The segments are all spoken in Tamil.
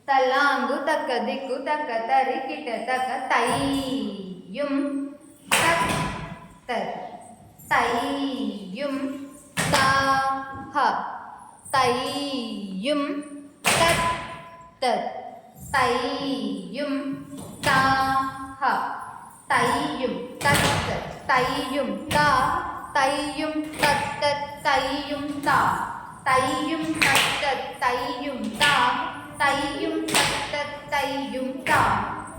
தலாங்கு தக்க திக்கு தக்க தரி கிட்ட தக்க தையும் தத் தையும் தாஹ தையும் தத் தத் தையும் தாஹ தையும் தத் தத் தையும் தா தையும் தத் தத் தையும் தா தையும் தத் தத் தையும் தா தையும் தத் தத் தையும் தா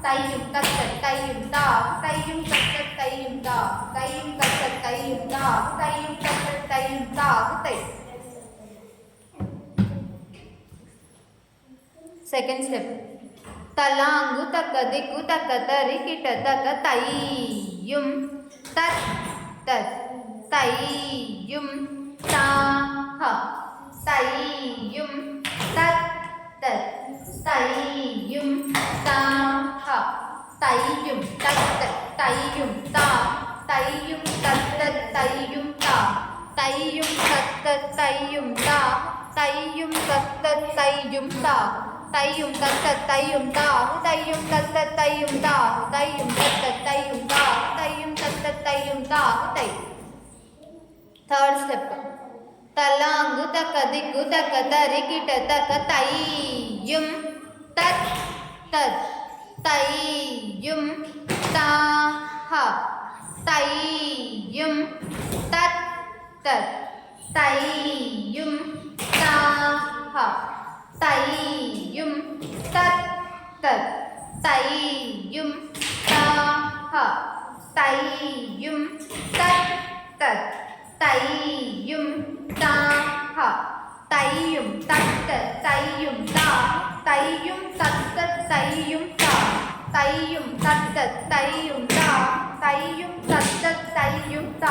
தையும் தத் தத் தையும் தா தையும் தத் தத் தையும் தா தையும் தத் தத் தையும் தா தையும் தத் தத் தையும் தா தை. Second step. தலாங்கு தக்க திக்கு தக்க தரி கிட்ட தக்க தையும் தத் தத் தையும் தாஹ தையும் தத் தத் தையும் தாஹ தையும் தத் தத் தையும் தா தையும் தத் தத் தையும் தா தையும் தத் தத் தையும் தா தையும் தத் தத் தையும் தா தையும் தத் தத் தையும் தா தையும் தத் தத் தையும் தா தையும் தத் தத் தையும் தா தையும் தத் தத் தையும் தா தை. Third step. தலாங்கு தக்க திக்கு தக்க தரி கிட்ட தக்க தையும் தத் தத் தையும் தாஹ தையும் தத் தத் தையும் தாஹ தையும் தத் தத் தையும் தாஹ தையும் தத் தத் தையும் தாஹ தையும் தத் தத் தையும் தா தையும் தத் தத் தையும் தா தையும் தத் தத் தையும் தா தையும் தத் தத் தையும் தா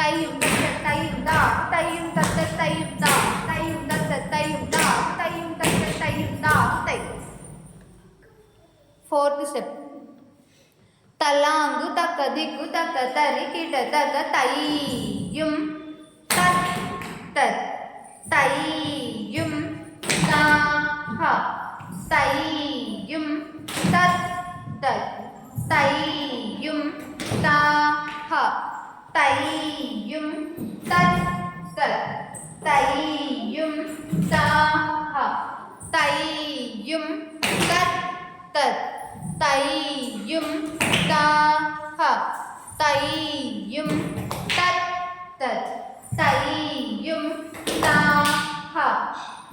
தையும் தத் தத் தையும் தா தையும் தத் தத் தையும் தா தையும் தத் தத் தையும் தா தையும் தத் தத் தையும் தா தை. Fourth step. தலாங்கு தக்க திக்கு தக்க தரி கிட்ட தக்க தையும் தத் தத் தையும் தாஹ தையும் தத் தத் தையும் தாஹ தையும் தத் தத் தையும் தாஹ தையும் தத் தத் தையும் தாஹ தையும் தத் தத் தையும் தாஹ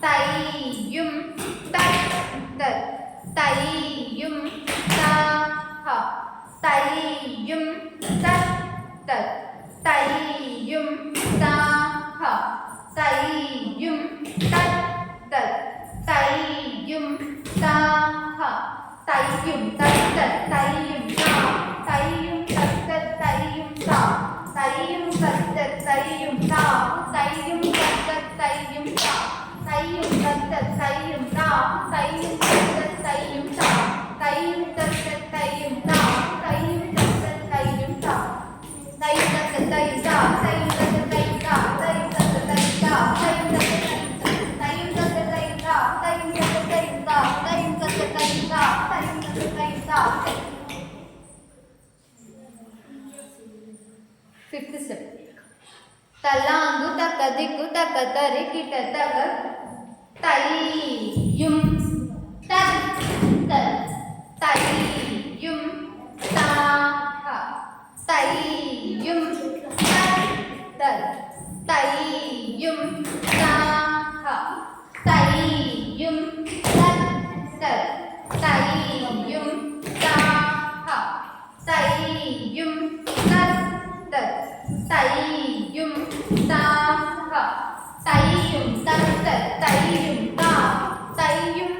தையும் தத் தத் தையும் தாஹ தையும் தத் தத் தையும் தாஹ தையும் தத் தத் தையும் தாஹ தையும் தத் தத் தையும் தா தையும் தத் தத் தையும் தா தையும் தத் தத் தையும் தா தையும் தத் தத் தையும் தா தையும் தத் தத் தையும் தா தையும் தத் தத் தையும் தா தையும் தத் தத் தையும் தா தையும் தத் தத் தையும் தா தையும் தத் தத் தையும் தா தையும் தத் தத் தையும் தா தையும் தத் தத் தையும் தா தையும் தத் தத் தையும் தா தையும் தத் தத் தையும் தா தையும் தத் தத் தையும் தா தையும் தத் தத் தையும் தா தையும் தத் தத் தையும் தா. Fifth step. தலாங்கு தக்க திக்கு தக்க தரி கிட்ட தக்க தையும் தத் தத் தையும் தாஹ தையும் தத் தத் தையும் தாஹ தையும் தத் தத் தையும் தாஹ தையும் தத் தத் தையும் தாஹ தையும் தத் தத் தையும் தா தையும்